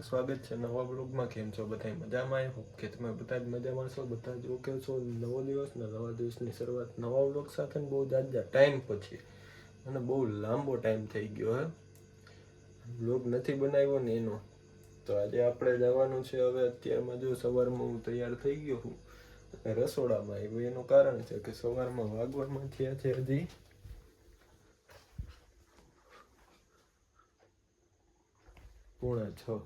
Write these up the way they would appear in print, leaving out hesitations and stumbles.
સ્વાગત છે નવા બ્લોગમાં। કેમ છો બધા મજામાં? આઈ હોપ કે તમે બધા જ મજામાં છો, બધા જ ઓકે છો। નવો દિવસ ને નવા દિવસની શરૂઆત નવા બ્લોગ સાથે બહુ જાજા ટાઈમ પછી, અને બહુ લાંબો ટાઈમ થઈ ગયો હે બ્લોગ નથી બનાવ્યો ને એનો। તો આજે આપણે જવાનું છે હવે અત્યારમાં જો સવારમાં હું તૈયાર થઈ ગયો છું રસોડામાં આવ્યો। એનું કારણ છે કે સવારમાં વાગવામાં થયા છે હજી 5:45।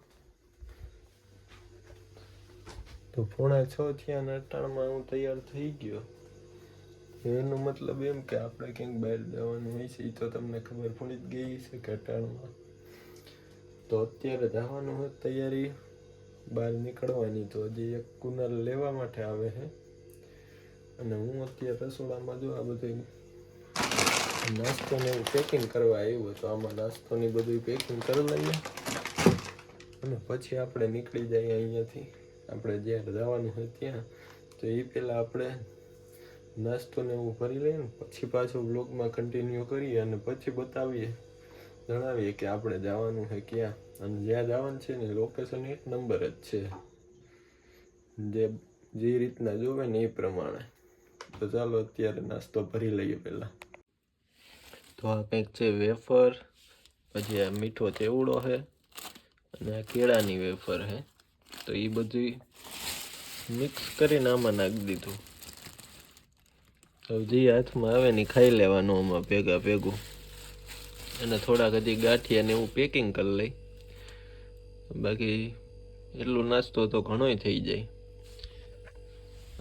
તો 5:45 થયા ને અટાણમાં હું તૈયાર થઈ ગયો। એનો મતલબ એમ કે આપણે ક્યાંક બહાર જવાનું હોય છે, એ તો તમને ખબર પડી જ ગઈ છે કે અટાણમાં તો અત્યારે જવાનું હોય તૈયારી બહાર નીકળવાની। તો હજી એક કુનાલ લેવા માટે આવે છે અને હું અત્યારે રસોડામાં જો આ બધું નાસ્તોને એવું પેકિંગ કરવા આવ્યો। તો આમાં નાસ્તોની બધું પેકિંગ કરી લઈએ અને પછી આપણે નીકળી જઈએ અહીંયાથી આપણે જ્યાં જવાનું હોય ત્યાં। તો એ પહેલાં આપણે નાસ્તોને એવું ભરી લઈએ ને પછી પાછો બ્લોગમાં કન્ટિન્યુ કરીએ અને પછી બતાવીએ, જણાવીએ કે આપણે જવાનું છે ક્યાં અને જ્યાં જવાનું છે ને લોકેશન એક નંબર જ છે, જે રીતના જોવે ને એ પ્રમાણે। તો ચાલો અત્યારે નાસ્તો ભરી લઈએ પહેલાં। તો આ કંઈક છે વેફર, પછી આ મીઠો ચેવડો છે અને આ કેળાની વેફર છે। તો એ બધું મિક્સ કરીને આમાં નાખી દીધું। હવે જે હાથમાં આવે ને ખાઈ લેવાનું આમાં ભેગું, અને થોડાક હજી ગાંઠિયા ને એવું પેકિંગ કરી લઈ, બાકી એટલું નાસ્તો તો ઘણોય થઈ જાય।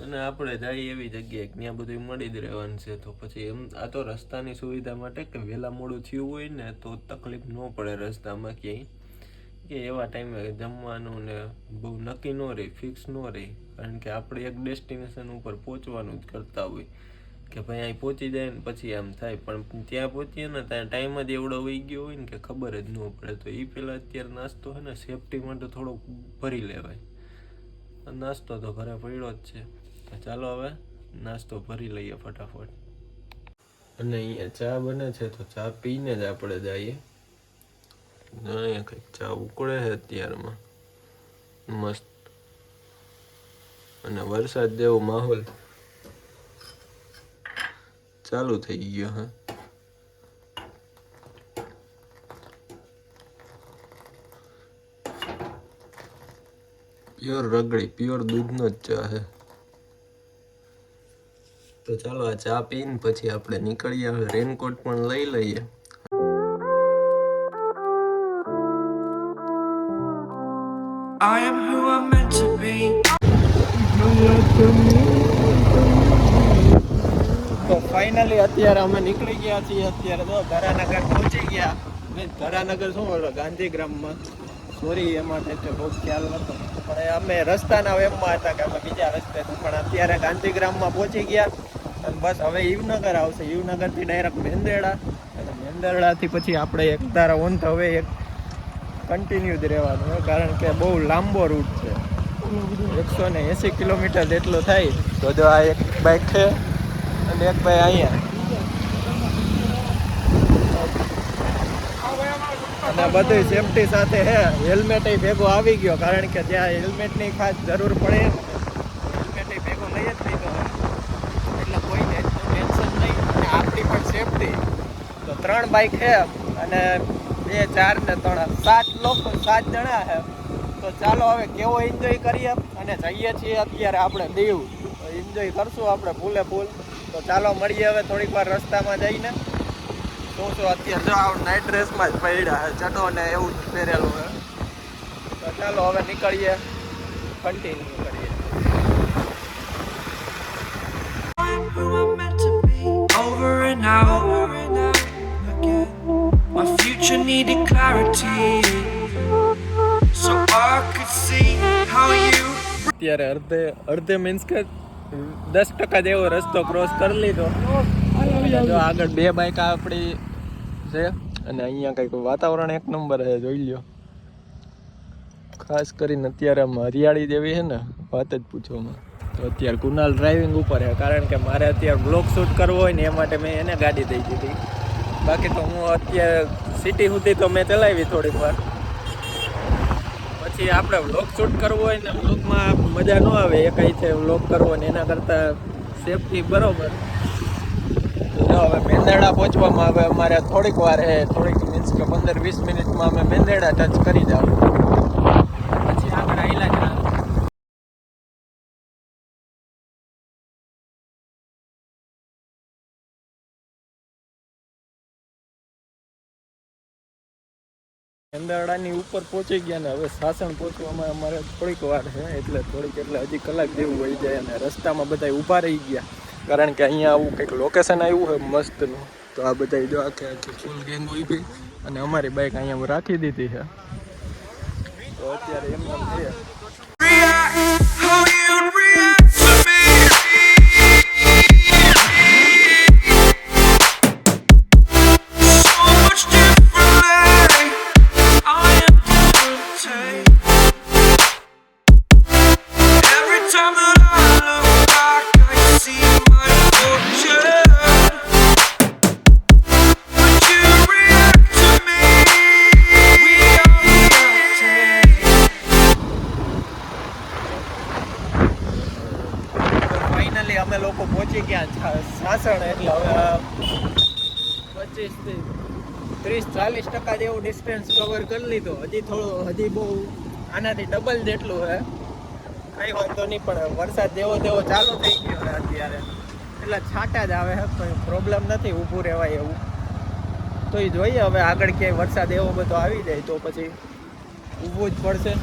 અને આપણે જઈએ એવી જગ્યાએ ત્યાં બધું મળી જ રહેવાનું છે। તો પછી એમ આ તો રસ્તાની સુવિધા માટે કે વહેલા મોડું થયું હોય ને તો તકલીફ ન પડે રસ્તામાં ક્યાંય, કે એવા ટાઈમે જમવાનું ને બહુ નક્કી ન રહે, ફિક્સ ન રહે, કારણ કે આપણે એક ડેસ્ટિનેશન ઉપર પહોંચવાનું જ કરતા હોય કે ભાઈ અહીં પહોંચી જાય ને પછી આમ થાય, પણ ત્યાં પહોંચીએ ને ત્યાં ટાઈમ જ એવડો વહી ગયો હોય ને કે ખબર જ ન પડે। તો એ પહેલાં અત્યારે નાસ્તો છે ને સેફટી માટે થોડોક ભરી લેવાય। નાસ્તો તો ઘરે પડ્યો જ છે, તો ચાલો હવે નાસ્તો ભરી લઈએ ફટાફટ। અને અહીંયા ચા બને છે તો ચા પીને જ આપણે જઈએ। અહીંયા કંઈક ચા ઉકળે છે અત્યારમાં મસ્ત, અને વરસાદ જેવો માહોલ ચાલુ થઈ ગયો હે। પ્યોર રગડી, પ્યોર દૂધનો જ ચા છે। તો ચાલો આ ચા પીને પછી આપણે નીકળીએ। હવે રેનકોટ પણ લઈ લઈએ। I am who I'm meant to be. તો ફાઇનલી અત્યારે અમે નીકળી ગયા છીએ। અત્યારે તો ધરાનગર પહોંચી ગયા। ધરાનગર શું બોલો ગાંધીગ્રામમાં, સોરી એ માટે તો બહુ ખ્યાલ નતો, પણ અમે રસ્તાના એમમાં હતા કે અમે બીજા રસ્તે, પણ અત્યારે ગાંધીગ્રામમાં પહોંચી ગયા અને બસ હવે યુવનગર આવશે। યુવનગરથી ડાયરેક્ટ મેંદરડા, અને મેંદરડાથી પછી આપણે એક ધારા ઓન તો હવે એક કન્ટિન્યુ જ રહેવાનું હોય, કારણ કે બહુ લાંબો રૂટ છે, 180 કિલોમીટર જેટલો થાય। તો જો આ એક બાઇક છે અને એક ભાઈ અહીંયા, અને બધું સેફટી સાથે છે। હેલ્મેટ ભેગો આવી ગયો, કારણ કે ત્યાં હેલ્મેટની ખાસ જરૂર પડે, હેલ્મેટ ભેગો લઈ જ લીધો એટલે કોઈને ટેન્શન નહીં, અને આપણી પણ સેફટી। તો 3 બાઇક છે અને 2, 4 ને 3, 7 લોકો, 7 જણા છે। તો ચાલો હવે કેવો એન્જોય કરીએ, અને જઈએ છીએ અત્યારે આપણે દીવ, તો એન્જોય કરશું આપણે ફૂલે ફૂલ। તો ચાલો મળીએ હવે થોડીક વાર રસ્તામાં જઈને। શું અત્યારે જો નાઇટ ડ્રેસમાં જ પડ્યા છે, ચડો ને એવું જ પહેરેલું છે। તો ચાલો હવે નીકળીએ, કન્ટિન્યુ કરીએ। Over and out again. My future needed clarity, so I could see how you. અત્યારે અડધે મીન્સ કે 10% જેવો રસ્તો ક્રોસ કરી લીધો। જો આગળ 2 બાઇક આપણી છે, અને અહીંયા કંઈક વાતાવરણ એક નંબર છે, જોઈ લ્યો। ખાસ કરીને અત્યારે આમ હરિયાળી જેવી છે ને વાત જ પૂછવામાં। તો અત્યારે કુનાલ ડ્રાઇવિંગ ઉપર છે, કારણ કે મારે અત્યારે બ્લોગ શૂટ કરવો હોય ને એ માટે મેં એને ગાડી દઈ દીધી, બાકી તો હું અત્યારે સિટી સુધી તો મેં ચલાવી થોડીક વાર, પછી આપણે વ્લોગ શૂટ કરવો હોય ને વ્લોગમાં મજા ન આવે એકાઈ છે વ્લોગ કરવો ને એના કરતાં સેફટી બરોબર. તો હવે મેંદરડા પહોંચવામાં હવે અમારે થોડીક વાર છે, થોડીક મીન્સ કે 15-20 મિનિટમાં અમે મેંદરડા ટચ કરી જાવ પછી આગળ આયલા જ મેંદરડાની ઉપર પહોંચી ગયા ને હવે સાસણ પહોંચવામાં અમારે થોડીક વાર છે, એટલે હજી કલાક જેવું વહી જાય. અને રસ્તામાં બધા ઊભા રહી ગયા કારણ કે અહીંયા આવું કંઈક લોકેશન આવ્યું હોય મસ્તનું. તો આ બધા જો આખી ફૂલ ગેંગ ઊભી અને અમારી બાઇક અહીંયા રાખી દીધી છે. તો અત્યારે એમને છે અમે લોકો પહોંચી ગયા સાસણ. એટલે હવે 25-30-40% જેવું ડિસ્ટન્સ કવર કરી લીધો. હજી બહુ આનાથી ડબલ જેટલું છે. કંઈ વાંધો નહીં, પણ વરસાદ જેવો ચાલુ થઈ ગયો છે અત્યારે. એટલે છાંટા જ આવે છે, કોઈ પ્રોબ્લેમ નથી ઊભું રહેવાય એવું. તો એ જોઈએ હવે આગળ ક્યાંય વરસાદ એવો બધો આવી જાય તો પછી ઊભું જ પડશે.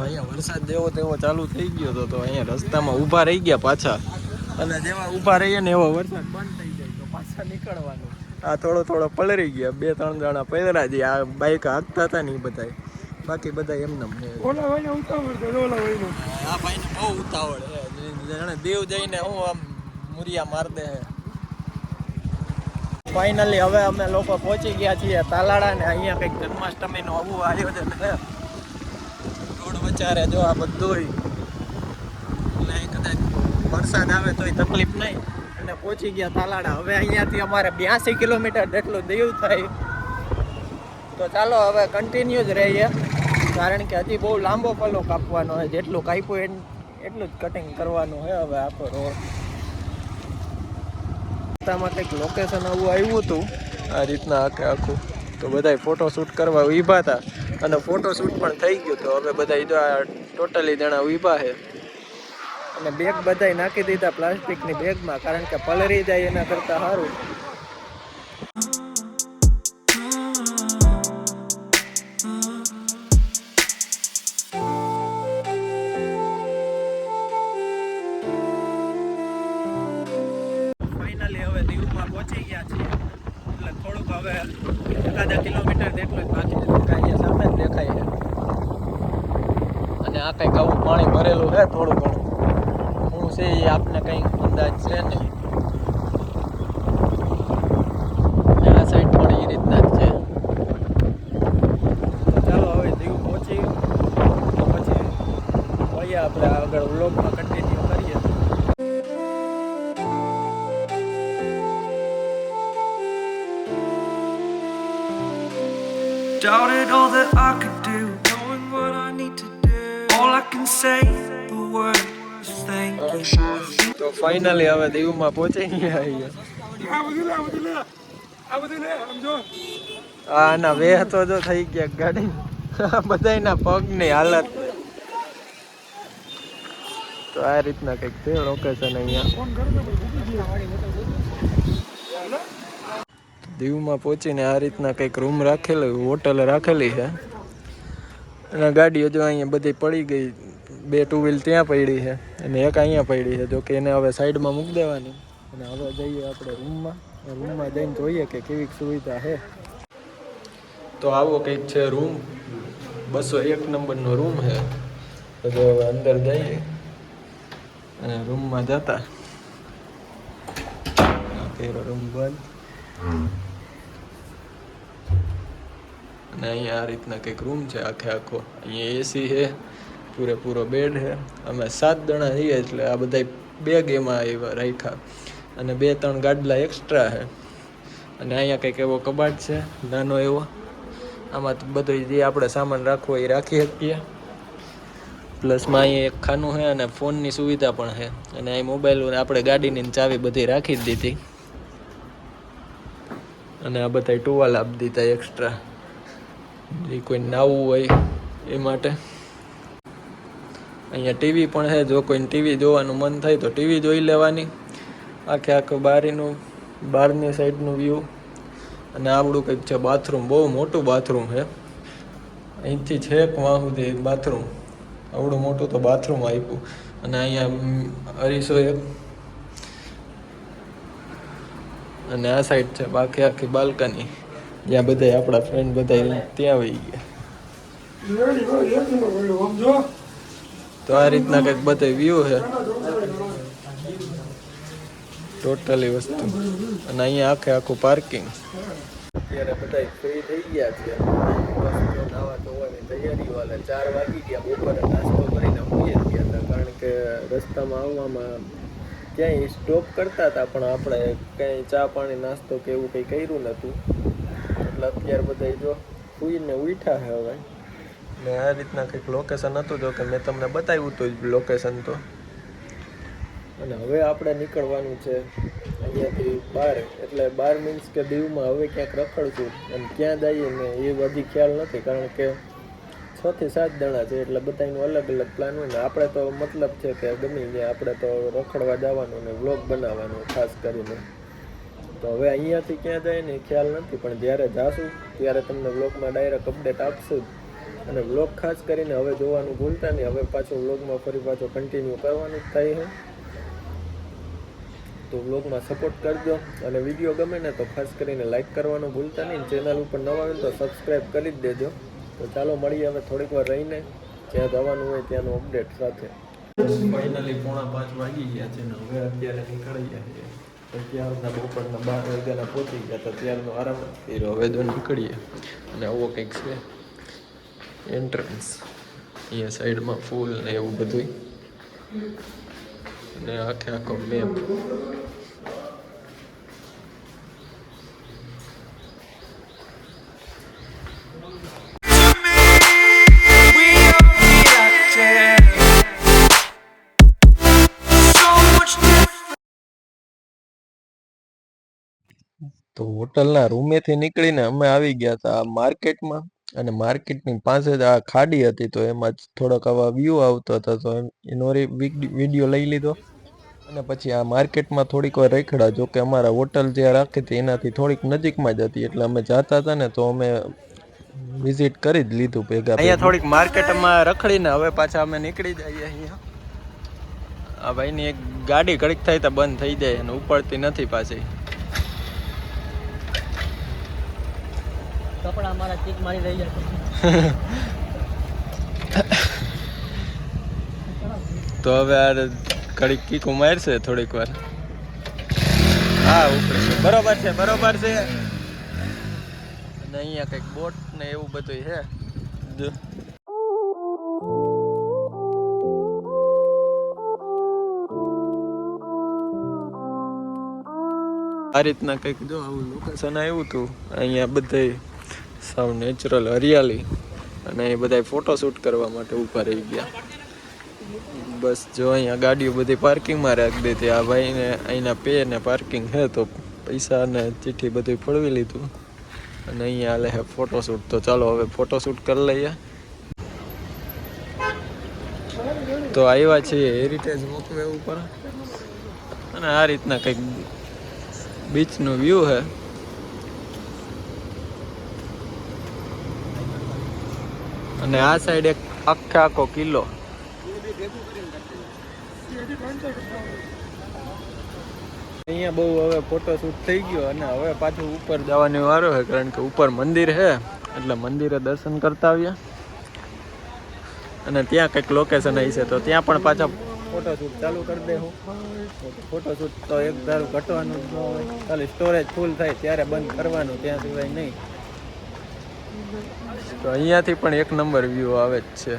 અહીંયા વરસાદ જેવો ચાલુ થઈ ગયો હતો તો અહીંયા રસ્તામાં ઊભા રહી ગયા પાછા. અને જેવા ઊભા રહીએ ને એવો વરસાદ બંધ થઈ જાય તો પાછા નીકળવાનું. આ થોડો પલળી ગયા, 2-3 જણા પલળ્યા જે આ બાઇક હાંકતા હતા ને એ બધા. બાકી બધા એમને આ ભાઈને બહુ ઉતાવળ છે. જાણે દેવ જઈને હું આમ મુરિયા માર દે. ફાઇનલી હવે અમે લોકો પહોંચી ગયા છીએ તાલાળા ને. અહીંયા કંઈક જન્માષ્ટમીનું આવું આયોજન છે. વચારે જો આ બધું એટલે કદાચ વરસાદ આવે તો તકલીફ નહીં. અને પહોંચી ગયા તાલાળા. હવે અહીંયાથી અમારે 82 કિલોમીટર જેટલું દીવ થાય. તો ચાલો હવે કન્ટિન્યુ જ રહીએ કારણ કે હજી બહુ લાંબો પલ્લો કાપવાનો હોય. જેટલું કાપ્યું એટલું જ કટિંગ કરવાનું હોય. હવે આખો રોડ રસ્તામાં કંઈક લોકેશન આવું આવ્યું હતું આ રીતના આખું. તો બધાય ફોટો શૂટ કરવા ઊભા હતા અને ફોટો શૂટ પણ થઈ ગયું. તો હવે બધા જો આ ટોટલી જણા ઊભા છે અને બેગ બધાય નાખી દીધા પ્લાસ્ટિકની બેગમાં કારણ કે પલળી જાય એના કરતાં સારું. ફાઇનલી હવે દીવમાં પહોંચી ગયા છીએ. એટલે થોડુંક હવે 1 કિલોમીટર જેટલું બાકી અહીંયા સામે જ દેખાય છે. અને આ કંઈક આવું પાણી ભરેલું છે થોડું ઘણું. શું છે એ આપને કંઈ અંદાજ છે નહીં. આ સાઈડ પણ એ રીતના જ છે. તો ચાલો હવે દીવ પહોંચી તો પછી મળીએ આપણે આગળ વ્લોગમાં કન્ટિન્યુ કરીએ. Doubted all that I could do, knowing what I need to do. All I can say, the word is thank you. તો ફાઇનલી હવે દીવમાં પહોંચી ગયા આના વેહ તો જો થઈ ગયા ગાડી. બધાના પગની હાલત. તો આ રીતના કંઈક છે લોકેશન અહીંયા. દીવમાં પહોંચીને આ રીતના કંઈક રૂમ રાખેલી, હોટલ રાખેલી છે. અને ગાડીઓ જો અહીંયા બધી પડી ગઈ. 2 ટુ વ્હીલ ત્યાં પડી છે અને એક અહીંયા પડી છે. જો કે એને હવે સાઈડમાં મૂકી દેવાની. અને હવે જઈએ આપણે રૂમમાં જઈને જોઈએ કે કેવી સુવિધા છે. તો આવો કંઈક છે રૂમ. 201 નંબરનો રૂમ છે. તો જો હવે અંદર જઈએ અને રૂમમાં જતા રૂમ બંધ. અને અહીંયા આ રીતના કંઈક રૂમ છે આખો. અહીંયા એસી છે પૂરેપૂરો બેડ છે. અમે 7 જણા છીએ એટલે આ બધા બેગ એમાં આવ્યા રાખ્યા અને 2-3 ગાડલા એક્સ્ટ્રા છે. અને અહીંયા કંઈક એવો કબાટ છે નાનો એવો, આમાં બધું જે આપણે સામાન રાખવો એ રાખી શકીએ. પ્લસમાં અહીંયા એક ખાનું છે અને ફોનની સુવિધા પણ છે. અને અહીં મોબાઈલ આપણે ગાડીની ચાવી બધી રાખી જ દીધી. અને આ બધા ટુવાલ આપી દીધા એક્સ્ટ્રા, જે કોઈ નાવું હોય એ માટે. અહીંયા ટીવી પણ છે, જો કોઈને ટીવી જોવાનું મન થાય તો ટીવી જોઈ લેવાની. આખું બહારની સાઈડનું વ્યૂ. અને આવડું કંઈક છે બાથરૂમ, બહુ મોટું બાથરૂમ છે. અહીંથી છેક વાં સુધી બાથરૂમ, આવડું મોટું તો બાથરૂમ આપ્યું. અને અહીંયા અરીસો એક, અને આ સાઈડ છે બાકી આખી બાલ્કની, જ્યાં બધા આપણા ફ્રેન્ડ બધા ત્યાં વહી ગયા. તો આ રીતના કંઈક બધે વ્યૂ છે ટોટલી વસ્તુ. અને અહીંયા આખું પાર્કિંગ. અત્યારે બધા ફ્રી થઈ ગયા છે, નાવા ધોવાની તૈયારી વાળા. 4 વાગી ગયા. બપોરે નાસ્તો કરીને ઊંઘી જ ગયા હતા, કારણ કે રસ્તામાં આવવામાં ક્યાંય સ્ટોપ કરતા હતા પણ આપણે કંઈ ચા પાણી નાસ્તો કે એવું કંઈ કર્યું નહોતું. એટલે અત્યારે બધા જો સૂઈને ઉઠ્યા છે હવે. ને આ રીતના કંઈક લોકેશન હતું, જો કે મેં તમને બતાવ્યું હતું લોકેશન તો. અને હવે આપણે નીકળવાનું છે અહીંયાથી બહાર. એટલે બહાર મીન્સ કે દીવમાં હવે ક્યાંક રખડશું. અને ક્યાં જઈએ ને એ બધી ખ્યાલ નથી, કારણ કે 6 થી 7 જણા છે એટલે બધાનું અલગ અલગ પ્લાન હોય ને. આપણે તો મતલબ છે કે ગમે ત્યાં આપણે તો રખડવા જવાનું ને વ્લોગ બનાવવાનું ખાસ કરીને. તો હવે અહીંયાથી ક્યાં જાય ને ખ્યાલ નથી, પણ જ્યારે જાશું ત્યારે તમને વ્લોગમાં ડાયરેક્ટ અપડેટ આપશું જ. અને વ્લોગ ખાસ કરીને હવે જોવાનું ભૂલતા નહીં. હવે પાછો વ્લોગમાં ફરી પાછો કન્ટિન્યુ કરવાનું જ થાય છે. તો વ્લોગમાં સપોર્ટ કરજો. અને વિડીયો ગમે ને તો ખાસ કરીને લાઈક કરવાનું ભૂલતા નહીં. ચેનલ ઉપર નવા હોય તો સબસ્ક્રાઈબ કરી જ દેજો. તો ચાલો મળીએ હવે થોડીક વાર રહીને, જ્યાં જવાનું હોય ત્યાંનું અપડેટ સાથે. ફાઇનલી 4:45 વાગી ગયા છે ને હવે અત્યારે નીકળી ગયા છે. તો ત્યારના બપોરના 12 વાગ્યાના પહોંચી ગયા હતા, ત્યારનો આરામ નથી રહ્યો. હવે તો નીકળીએ. અને આવો કંઈક છે એન્ટ્રન્સ. અહીંયા સાઈડમાં ફૂલ ને એવું બધું, અને આખો મેપ. તો હોટલના રૂમેથી નીકળીને અમે આવી ગયા હતા આ માર્કેટમાં. અને માર્કેટની પાસે જ આ ખાડી હતી, તો એમાં જ થોડોક આવા વ્યૂ આવતો હતો, તો એનો વિડીયો લઈ લીધો. અને પછી આ માર્કેટમાં થોડીક વાર રખડા. જો કે અમારા હોટલ જ્યાં રાખી હતી એનાથી થોડીક નજીકમાં જ હતી, એટલે અમે જતા હતા ને તો અમે વિઝિટ કરી જ લીધું ભેગા. અહીંયા થોડીક માર્કેટમાં રખડીને હવે પાછા અમે નીકળી જઈએ. અહીંયા આ ભાઈની એક ગાડી ઘડીક થાય તો બંધ થઈ જાય અને ઉપડતી નથી પાછી. કપડા અમારા ચીક મારી રહી જાય. તો હવે આ ઘડીક કીકો મારશે થોડીક વાર. હા ઉપડે છે, બરોબર છે, બરોબર છે. અને અહીંયા કંઈક બોટ ને એવું બધું છે. જો આ રીતના કંઈક જો આવું લોકેશન આવ્યું હતું. અહીંયા બધે સાવ નેચરલ હરિયાળી, અને અહીં બધા ફોટોશૂટ કરવા માટે ઊભા રહી ગયા. બસ જો અહીંયા ગાડીઓ બધી પાર્કિંગમાં રાખી દીધી. આ ભાઈને અહીંના પે ને પાર્કિંગ છે, તો પૈસા અને ચિઠ્ઠી બધું ફળવી લીધું. અને અહીંયા હાલે છે ફોટોશૂટ. તો ચાલો હવે ફોટોશૂટ કરી લઈએ. તો આવ્યા છીએ હેરિટેજ વોકવે ઉપર. અને આ રીતના કંઈક બીચનું વ્યૂ છે. અને આ સાઈડ એક આખો કિલ્લો. અહીંયા બહુ હવે ફોટોશૂટ થઈ ગયો અને હવે પાછું ઉપર જવાનો વારો છે, કારણ કે ઉપર મંદિર છે એટલે મંદિરે દર્શન કરતા આવ્યા. અને ત્યાં કંઈક લોકેશન આવી છે, તો ત્યાં પણ પાછા ફોટોશૂટ ચાલુ કરી દે. ફોટોશૂટ તો એક ધારું ઘટવાનું જ ન હોય, ખાલી સ્ટોરેજ ફૂલ થાય ત્યારે બંધ કરવાનું, ત્યાં સિવાય નહીં. તો અહીંયાથી પણ એક નંબર વ્યૂ આવે જ છે.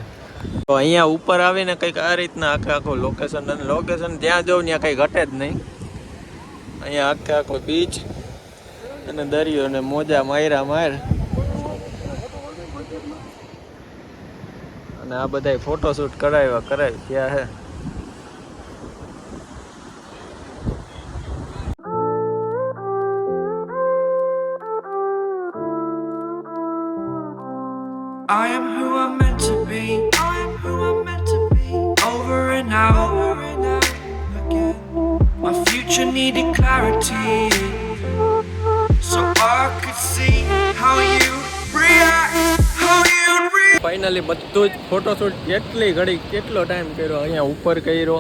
તો અહીંયા ઉપર આવીને કંઈક આ રીતના આખું લોકેશન, અને લોકેશન જ્યાં જવું ત્યાં કંઈ ઘટે જ નહીં. અહીંયા આખો બીચ અને દરિયો અને મોજા માર અને આ બધા ફોટોશૂટ કરાવી ત્યાં હે. I am who I'm meant to be. I am who I'm meant to be. Over and out again. My future needed clarity, so I could see how you react, how you react. Finally બધું જ photoshoot કેટલો time કર્યો. અહીંયા ઉપર કર્યો,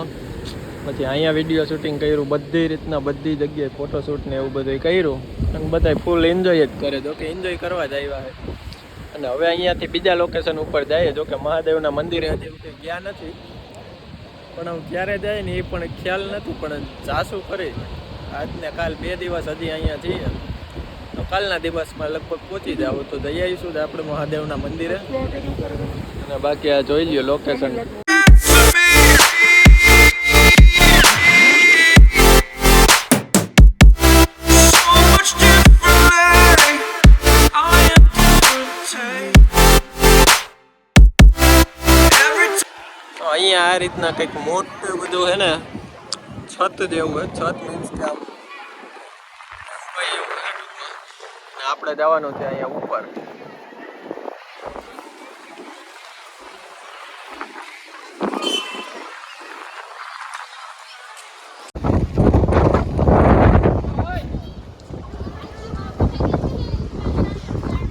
પછી અહીંયા video shooting કર્યું, બધી રીતના બધી જગ્યાએ ફોટોશૂટ ને એવું બધું કર્યું. અને બધા ફૂલ એન્જોય જ કરે, જો કે એન્જોય કરવા જ આવ્યા છે. અને હવે અહીંયાથી બીજા લોકેશન ઉપર જઈએ. જો કે મહાદેવના મંદિરે હજી એવું કંઈ ગયા નથી, પણ હવે ક્યારે જાય ને એ પણ ખ્યાલ નથી. પણ જાશું ખરી, આજને કાલ 2 દિવસ હજી અહીંયા છીએ, તો કાલના દિવસમાં લગભગ પહોંચી જાવ તો જઈ આવીશું આપણે મહાદેવના મંદિરે. અને બાકી આ જોઈ લ્યો લોકેશન. અહીંયા આ રીતના કંઈક મોટું બધું છે ને, છત જેવું છે. છત મીન્સ કે આમ આપણે જવાનું છે અહીંયા ઉપર.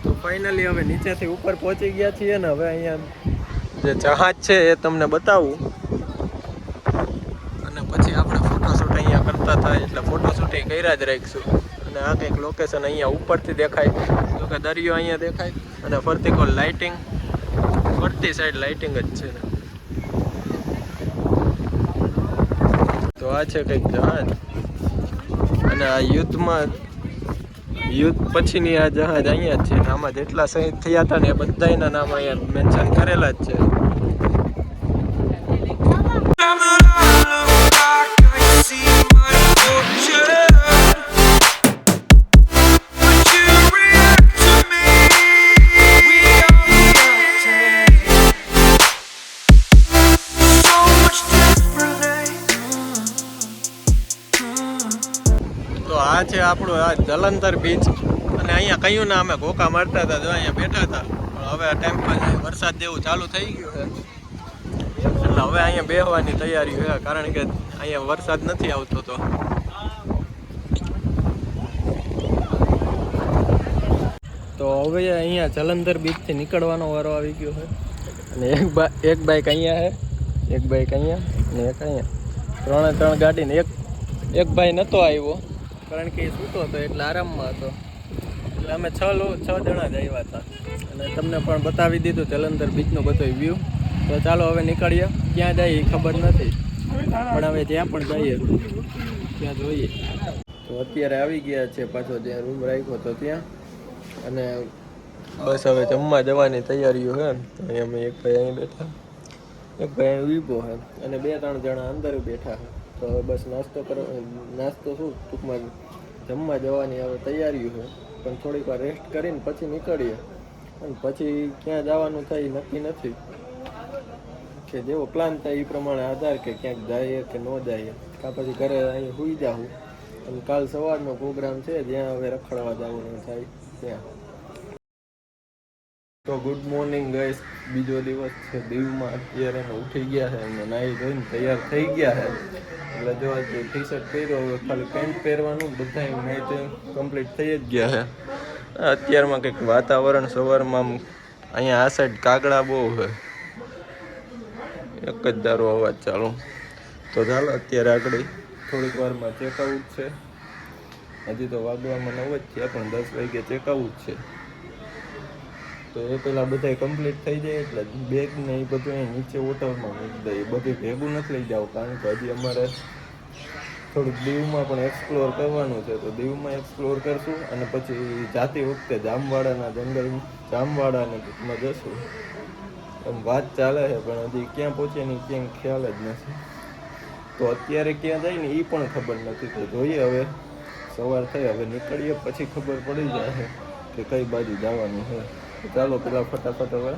તો ફાઇનલી હવે નીચેથી ઉપર પહોંચી ગયા છીએ ને હવે અહીંયા જે જહાજ છે એ તમને બતાવું, અને પછી આપણે ફોટોશૂટ અહીંયા કરતા થાય એટલે ફોટોશૂટ કર્યા જ રાખીશું. અને આ કંઈક લોકેશન અહીંયા ઉપરથી દેખાય, તો કે દરિયો અહીંયા દેખાય અને ફરતી કોઈ લાઇટિંગ, ફરતી સાઈડ લાઇટિંગ જ છે. તો આ છે કંઈક જહાજ, અને આ યુદ્ધ પછીની આ જહાજ અહીંયા જ છે. આમાં જેટલા શહીદ થયા હતા ને એ બધાના નામ અહીંયા મેન્શન કરેલા જ છે. તો આ છે આપણું આ જલંધર બીચ, અને અહીંયા કયું ના અમે ઘોકા મારતા હતા, જો અહીંયા બેઠા હતા. પણ હવે આ ટાઈમ પર વરસાદ જેવું ચાલુ થઈ ગયું છે, એટલે હવે અહીંયા બેહવાની તૈયારી છે, કારણ કે અહીંયા વરસાદ નથી આવતો. તો હવે અહીંયા જલંધર બીચથી નીકળવાનો વારો આવી ગયો છે. અને એક બાઇક અહીંયા છે, એક બાઇક અહીંયા ને એક અહીંયા, 3 ગાડીને એક ભાઈ નહોતો આવ્યો, કારણ કે એ સૂતો હતો એટલે આરામમાં હતો. એટલે અમે 6 જણા જ આવ્યા હતા, અને તમને પણ બતાવી દીધું જલંધર બીચનો બધો વ્યૂ. તો ચાલો હવે નીકળીએ. ક્યાં જઈએ એ ખબર નથી, પણ હવે જ્યાં પણ જઈએ ત્યાં જોઈએ. તો અત્યારે આવી ગયા છે પાછો જ્યાં રૂમ રાખ્યો હતો ત્યાં, અને બસ હવે જમવા જવાની તૈયારીઓ છે. અહીંયા અમે એક ભાઈ અહીં બેઠા, એક ભાઈ અહીં ઊભો છે, અને 2-3 જણા અંદર બેઠા છે. તો હવે બસ નાસ્તો શું ટૂંકમાં જમવા જવાની હવે તૈયારીઓ છે. પણ થોડીક વાર રેસ્ટ કરીને પછી નીકળીએ, અને પછી ક્યાં જવાનું થાય નક્કી નથી, કે જેવો પ્લાન થાય એ પ્રમાણે આધાર કે ક્યાંક જઈએ કે ન જઈએ, કાં પછી ઘરે અહીં સૂઈ જાઉં. અને કાલ સવારનો પ્રોગ્રામ છે જ્યાં હવે રખડવા જવાનું થાય ત્યાં. તો ગુડ મોર્નિંગ ગાઈસ, બીજો દિવસ છે દીવમાં. અત્યારે ઉઠી ગયા છે અને નાહી ધોઈને તૈયાર થઈ ગયા છે. એટલે જો ટી શર્ટ પહેર્યો, હવે ખાલી પેન્ટ પહેરવાનું, બધા નાહી ધોઈને કમ્પ્લીટ થઈ જ ગયા છે. અત્યારમાં કંઈક વાતાવરણ સવારમાં અહીંયા આ સાઈડ કાગડા બહુ છે, એક જ ધારો અવાજ ચાલુ. તો ચાલો અત્યારે આગળ થોડીક વારમાં ચેકઆઉટ છે. હજી તો વાગવામાં 9 જ થયા, પણ 10 વાગે ચેકઆઉટ છે. તો એ પહેલાં બધા કમ્પ્લીટ થઈ જાય એટલે બેગ ને એ બધું અહીં નીચે હોટલમાં મૂકી દઈએ. બધું ભેગું નથી લઈ જાવ, કારણ કે હજી અમારે થોડુંક દીવમાં પણ એક્સપ્લોર કરવાનું છે. તો દીવમાં એક્સપ્લોર કરશું, અને પછી જાતી વખતે જામવાડાના જંગલ, જામવાડાને ટૂંકમાં જશું. એમ વાત ચાલે છે પણ હજી ક્યાં પહોંચે ને ક્યાં ખ્યાલ જ નથી. તો અત્યારે ક્યાં જાય ને એ પણ ખબર નથી. તો જોઈએ હવે સવાર થઈ, હવે નીકળીએ પછી ખબર પડી જાય કે કઈ બાજુ જવાનું છે. તો ચાલો પેલા ફટાફટ હવે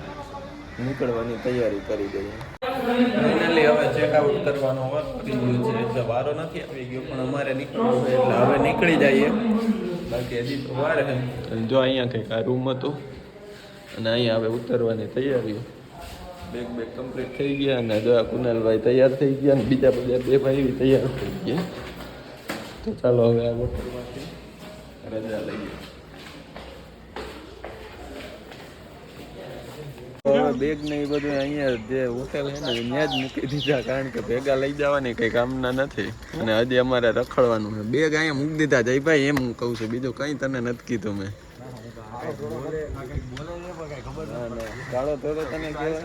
નીકળવાની તૈયારી કરી દઈએ. ફાઇનલી હવે ચેકઆઉટ કરવાનો વાર પડી ગયો છે, એટલે વારો નથી આવી ગયો પણ અમારે નીકળવું છે એટલે હવે નીકળી જઈએ. બાકી હજી તો વાર છે. જો અહીંયા કંઈક આ રૂમ હતો અને અહીંયા હવે ઉતરવાની તૈયારીઓ. બેગ કમ્પ્લીટ થઈ ગયા અને જો કુનાલભાઈ તૈયાર થઈ ગયા અને બીજા બધા બે ભાઈ તૈયાર થઈ ગયા. તો ચાલો હવે આ હોટલમાંથી રજા લઈએ. હવે બેગ ને એ બધું અહીંયા જે હોટેલ છે ને ત્યાં જ મૂકી દીધા, કારણ કે ભેગા લઈ જવાની કંઈ કામના નથી અને હજી અમારે રખડવાનું છે. બેગ અહીંયા મૂકી દીધા જયભાઈ, એમ હું કહું છું, બીજું કંઈ તને નથી કીધું મેં. ગાળો થોડો તને કહેવાય.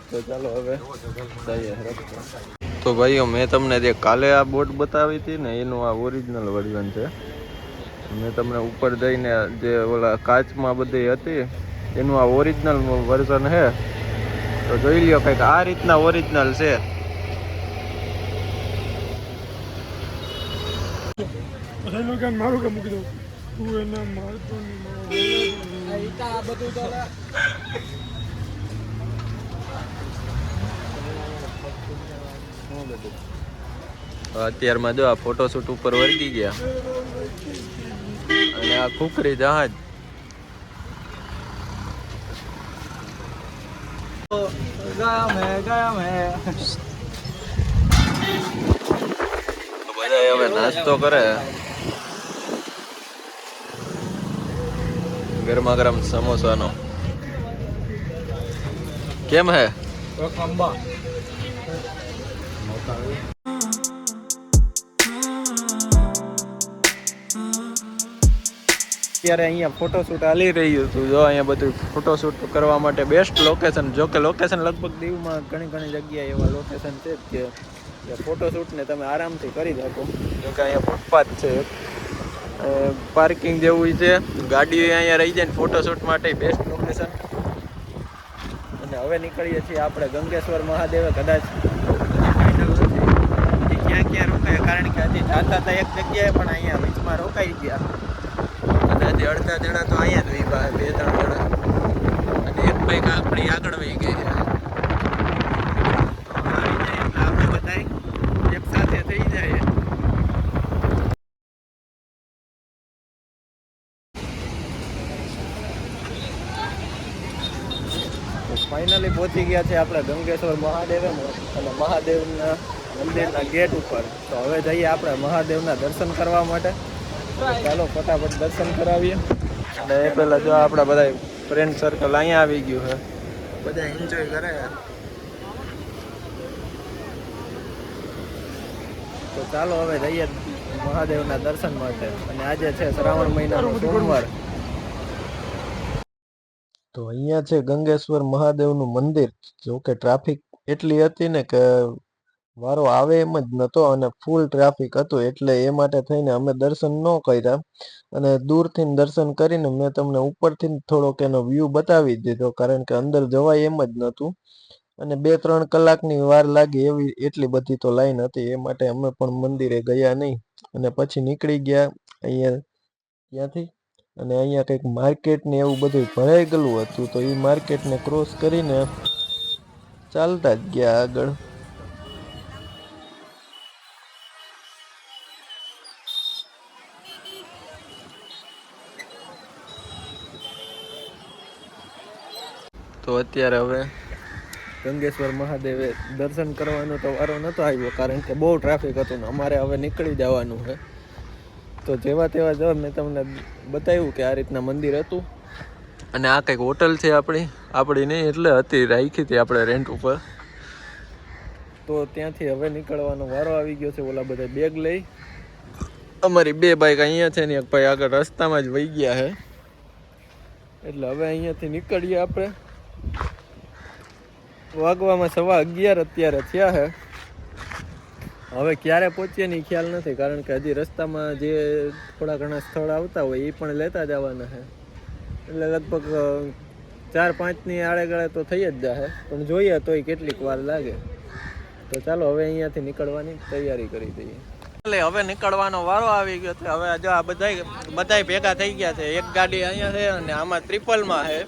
તો ચાલો હવે જઈએ. તો ભાઈઓ મેં તમને જે કાલે આ બોટ બતાવી હતી ને એનું આ ઓરિજિનલ વર્ઝન છે. મેં તમને ઉપર જઈને જે ઓલા કાચમાં બધી હતી એનું આ ઓરિજિનલ વર્ઝન છે. તો જોઈ લ્યો કંઈક આ રીતના ઓરિજિનલ છે. મારું કે મૂકી દઉં તું એને મારતો અત્યારમાં જો આ ફોટોશૂટ ઉપર વર્ગી ગયા અને આ ખુખરી જહાજ. બધા હવે નાસ્તો કરે, ગરમા ગરમ સમોસાનો. કેમ હે? અત્યારે અહીંયા ફોટોશૂટ હાલી રહ્યું હતું. જો અહીંયા બધું ફોટોશૂટ કરવા માટે બેસ્ટ લોકેશન. જો કે લોકેશન લગભગ દીવમાં ઘણી જગ્યાએ એવા લોકેશન છે કે ફોટોશૂટને તમે આરામથી કરી શકો. જો કે અહીંયા ફૂટપાથ છે, પાર્કિંગ જેવું છે, ગાડીઓ અહીંયા રહી જાય ને ફોટોશૂટ માટે બેસ્ટ લોકેશન. અને હવે નીકળીએ છીએ આપણે ગંગેશ્વર મહાદેવે. કદાચ ક્યાં રોકાય, કારણ કે હજી જાતા હતા એક જગ્યાએ પણ અહીંયા બીચમાં રોકાઈ ગયા અને હજી અડધા જણા તો અહીંયા જ વહી બે ત્રણ જણા અને એક બાઈક આપણી આગળ વહી ગઈ છે. આપણે બધા એક સાથે થઈ જાય. ફાઇનલી પહોંચી ગયા છે આપણે ગંગેશ્વર મહાદેવે અને મહાદેવના મંદિરના ગેટ ઉપર. તો હવે જઈએ આપણે મહાદેવના દર્શન કરવા માટે. ચાલો ફટાફટ દર્શન કરાવીએ. અને એ પહેલાં જો આપણા બધા ફ્રેન્ડ સર્કલ અહીંયા આવી ગયું છે, બધા એન્જોય કરે. તો ચાલો હવે જઈએ મહાદેવના દર્શન માટે. અને આજે છે શ્રાવણ મહિનાનો સોમવાર. તો અહીંયા છે ગંગેશ્વર મહાદેવનું મંદિર. જો કે ટ્રાફિક એટલી હતી ને કે વારો આવે એમ જ નહોતો અને ફૂલ ટ્રાફિક હતું, એટલે એ માટે થઈને અમે દર્શન ન કર્યા અને દૂરથી દર્શન કરીને મેં તમને ઉપરથી થોડોક એનો વ્યૂ બતાવી દીધો, કારણ કે અંદર જવાય એમ જ નહોતું અને 2-3 કલાકની વાર લાગી એવી એટલી બધી તો લાઈન હતી. એ માટે અમે પણ મંદિરે ગયા નહીં અને પછી નીકળી ગયા અહીંયા ત્યાંથી. અને અહીંયા કંઈક માર્કેટ ને એવું બધું ભરાઈ ગયેલું હતું, તો એ માર્કેટને ક્રોસ કરીને ચાલતા જ ગયા આગળ. તો અત્યારે હવે ગંગેશ્વર મહાદેવે દર્શન કરવાનો તો વારો નહોતો આવ્યો, કારણ કે બહુ ટ્રાફિક હતું ને અમારે હવે નીકળી જવાનું છે. તો જેવા તેવા જો મેં તમને બતાવ્યું કે આ રીતના મંદિર હતું. અને આ કંઈક હોટલ છે આપણી નહીં, એટલે હતી, રાખી હતી આપણે રેન્ટ ઉપર. તો ત્યાંથી હવે નીકળવાનો વારો આવી ગયો છે. ઓલા બધા બેગ લઈ અમારી 2 બાઈક અહીંયા છે ને એક ભાઈ આગળ રસ્તામાં જ વહી ગયા છે, એટલે હવે અહીંયાથી નીકળીએ આપણે. વાગવામાં 11:15 અત્યારે થયા છે. હવે ક્યારે પહોંચીએ ને ખ્યાલ નથી, કારણ કે હજી રસ્તામાં જે થોડા ઘણા સ્થળ આવતા હોય એ પણ લેતા જવાના છે. એટલે લગભગ 4-5ની આડેગાળે તો થઈ જ જાય, પણ જોઈએ તોય કેટલીક વાર લાગે. તો ચાલો હવે અહીંયાથી નીકળવાની તૈયારી કરી દઈએ. એટલે હવે નીકળવાનો વારો આવી ગયો છે. હવે જો આ બધાય ભેગા થઈ ગયા છે. એક ગાડી અહીંયા છે અને આમાં ટ્રિપલમાં છે.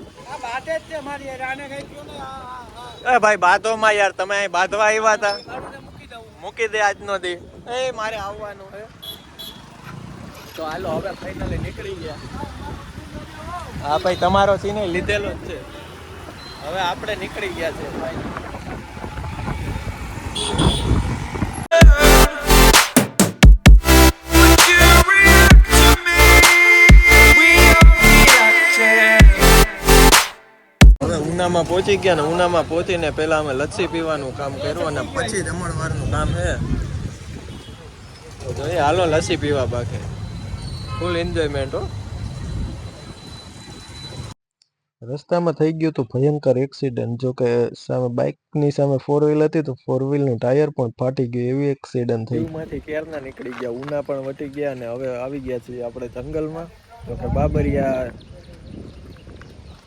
એ ભાઈ બાધોમાં યાર, તમે અહીં બાંધવા આવ્યા હતા, મૂકી દે આજનો દી. એ મારે આવવાનું છે. તો હાલો હવે ફાઇનલી નીકળી ગયા. હા ભાઈ તમારો સીને લીધેલો જ છે. હવે આપણે નીકળી ગયા છે ભાઈ. ઉનામાં પહોંચી ગયા ને ઉનામાં પહોંચીને પહેલા અમે લસ્સી પીવાનું કામ કર્યું અને પછી જમણવારનું કામ છે. તો જોઈએ હાલો લસ્સી પીવા બાકી ફૂલ એન્જોયમેન્ટ હો. રસ્તામાં થઈ ગયું તો ભયંકર એક્સિડન્ટ. જો કે સામે બાઇકની સામે 4 વ્હીલ હતી તો 4 વ્હીલનું ટાયર પણ ફાટી ગયું, એવી એક્સિડન્ટ થઈ. માંથી ક્યારના નીકળી ગયા, ઉના પણ વટી ગયા અને હવે આવી ગયા છીએ આપણે જંગલમાં. તો કે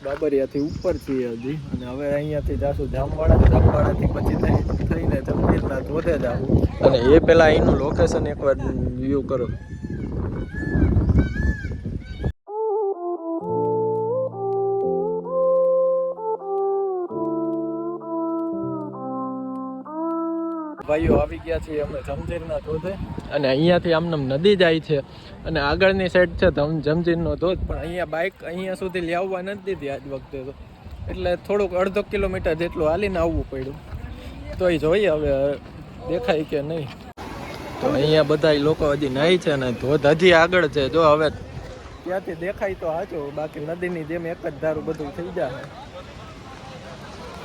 બાબરિયાથી ઉપર છીએ હજી, અને હવે અહીંયાથી જાશું જામવાડાથી પછી થઈને જમગીરના ધોધે જાવું. અને એ પહેલા અહીંનું લોકેશન એકવાર વ્યૂ કરો. ભાઈઓ આવી ગયા છીએ અમે જમજીરના ધોધે, અને અહીંયાથી આમનામ નદી જાય છે અને આગળની સાઈડ છે જમજીરનો ધોધ. પણ અહીંયા બાઇક અહીંયા સુધી લાવવા નથી દીધી આજ વખતે તો, એટલે થોડુંક 1/2 કિલોમીટર જેટલું હાલીને આવવું પડ્યું. તો એ જોઈએ હવે દેખાય કે નહીં. તો અહીંયા બધા લોકો હજી નાહી છે ને ધોધ હજી આગળ છે. જો હવે ત્યાંથી દેખાય તો સાચું, બાકી નદીની જેમ એક જ ધારું બધું થઈ જાય.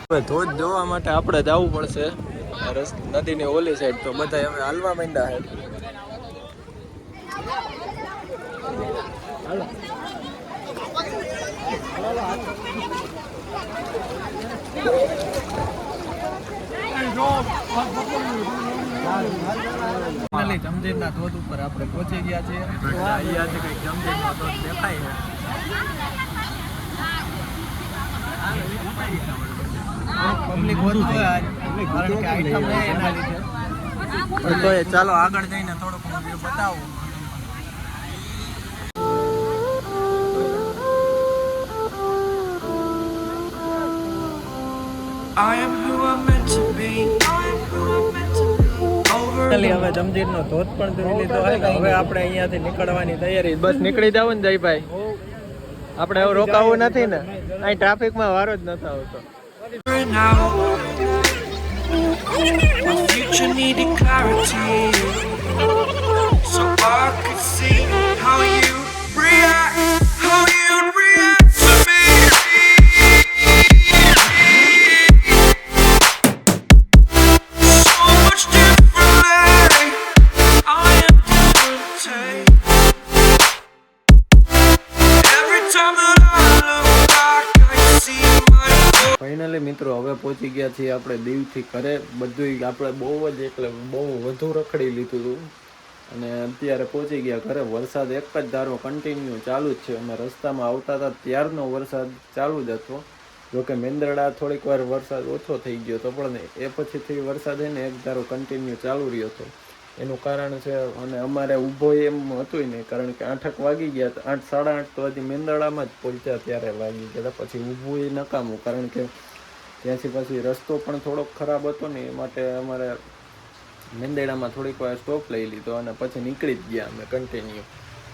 હવે ધોધ જોવા માટે આપણે જવું પડશે નદીની ઓલી સાઈડ. તો બધા હવે હાલવા માંડ્યા છે. જમજીરના ધોધ ઉપર આપણે પહોંચી ગયા છીએ. અહીંયાથી કંઈક જમજીરનો ધોધ દેખાય છે. પબ્લિક વધુ હોય કારણ કે આઈટમ નહીં એના લીધે. તો ચાલો આગળ જઈને થોડુંક વ્યૂ બતાવું. I am who I'm meant to be. હવે જમજીરનો ધોધ પણ જોઈ લીધો હોય. હવે આપણે અહીંયાથી નીકળવાની તૈયારી. બસ નીકળી જાવ ને જયભાઈ, આપણે હવે રોકાવું નથી ને. અહીં ટ્રાફિકમાં વારો જ નથી આવતો. My future needed clarity, so I could see how you react to me. So much differently, I am different. Every time that I look back, I see my finally મિત્રો હવે પહોંચી ગયા છીએ આપણે દીવથી ઘરે. બધું આપણે બહુ વધુ રખડી લીધું હતું અને અત્યારે પહોંચી ગયા ઘરે. વરસાદ એક જ ધારો કન્ટિન્યુ ચાલુ જ છે. અમે રસ્તામાં આવતા હતા ત્યારનો વરસાદ ચાલુ જ હતો. જોકે મેંદરડા થોડીક વાર વરસાદ ઓછો થઈ ગયો હતો, પણ એ પછીથી વરસાદ છે ને એક ધારો કન્ટિન્યુ ચાલુ રહ્યો હતો. એનું કારણ છે, અને અમારે ઊભો એમ હતું નહીં, કારણ કે 8 વાગી ગયા હતા. 8, 8:30 તો હજી મેંદરડામાં જ પહોંચ્યા ત્યારે વાગી ગયા. પછી ઊભું એ નકામું, કારણ કે ત્યાંથી પછી રસ્તો પણ થોડોક ખરાબ હતો ને, એ માટે અમારે મેંદરડામાં થોડીક વાર સ્ટોપ લઈ લીધો અને પછી નીકળી જ ગયા અમે કન્ટિન્યુ.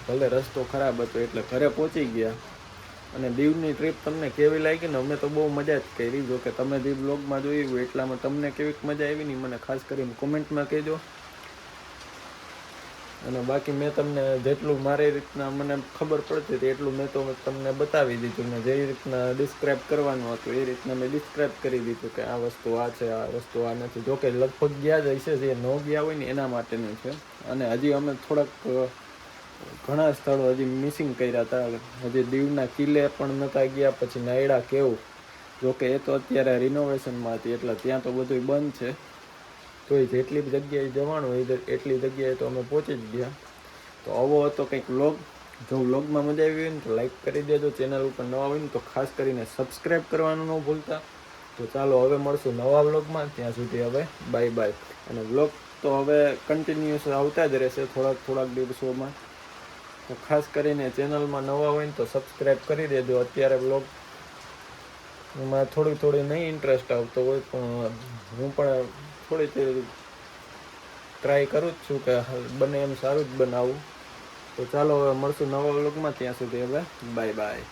ભલે રસ્તો ખરાબ હતો એટલે ઘરે પહોંચી ગયા. અને દીવની ટ્રીપ તમને કેવી લાગી ને? અમે તો બહુ મજા જ કરી. જો કે તમે દીવ બ્લોગમાં જોયું હોય એટલામાં તમને કેવીક મજા આવી ને મને ખાસ કરીને કોમેન્ટમાં કહેજો. અને બાકી મેં તમને જેટલું મારી રીતના મને ખબર પડતી એટલું મેં તો તમને બતાવી દીધું ને. જે રીતના ડિસ્ક્રાઇબ કરવાનું હતું એ રીતના મેં ડિસ્ક્રાઇબ કરી દીધું કે આ વસ્તુ આ છે, આ વસ્તુ આ નથી. જોકે લગભગ ગયા જ હશે, જે ન ગયા હોય ને એના માટેનું છે. અને હજી અમે થોડાક ઘણા સ્થળો હજી મિસિંગ કર્યા હતા. હજી દીવના કિલ્લે પણ નહોતા ગયા. પછી નાયડા કેવું, જોકે એ તો અત્યારે રિનોવેશનમાં હતી એટલે ત્યાં તો બધું બંધ છે. તો એ જેટલી જગ્યાએ જવાનું હોય એટલી જગ્યાએ તો અમે પહોંચી જ ગયા. તો આવો હતો કંઈક વ્લોગ. જો વ્લોગમાં મજા આવી હોય ને તો લાઈક કરી દેજો, ચેનલ ઉપર નવા હોય ને તો ખાસ કરીને સબસ્ક્રાઈબ કરવાનું ન ભૂલતા. તો ચાલો હવે મળશું નવા વ્લોગમાં, ત્યાં સુધી હવે બાય બાય. અને વ્લોગ તો હવે કન્ટિન્યુઅસ આવતા જ રહેશે થોડાક દિવસોમાં. તો ખાસ કરીને ચેનલમાં નવા હોય ને તો સબસ્ક્રાઈબ કરી દેજો. અત્યારે વ્લોગ એમાં થોડી નહીં ઇન્ટરેસ્ટ આવતો હોય, પણ હું પણ થોડી ટ્રાય કરું જ છું કે બને એમ સારું જ બનાવું. તો ચાલો હવે મળશું નવા વ્લોગમાં, ત્યાં સુધી હવે બાય બાય.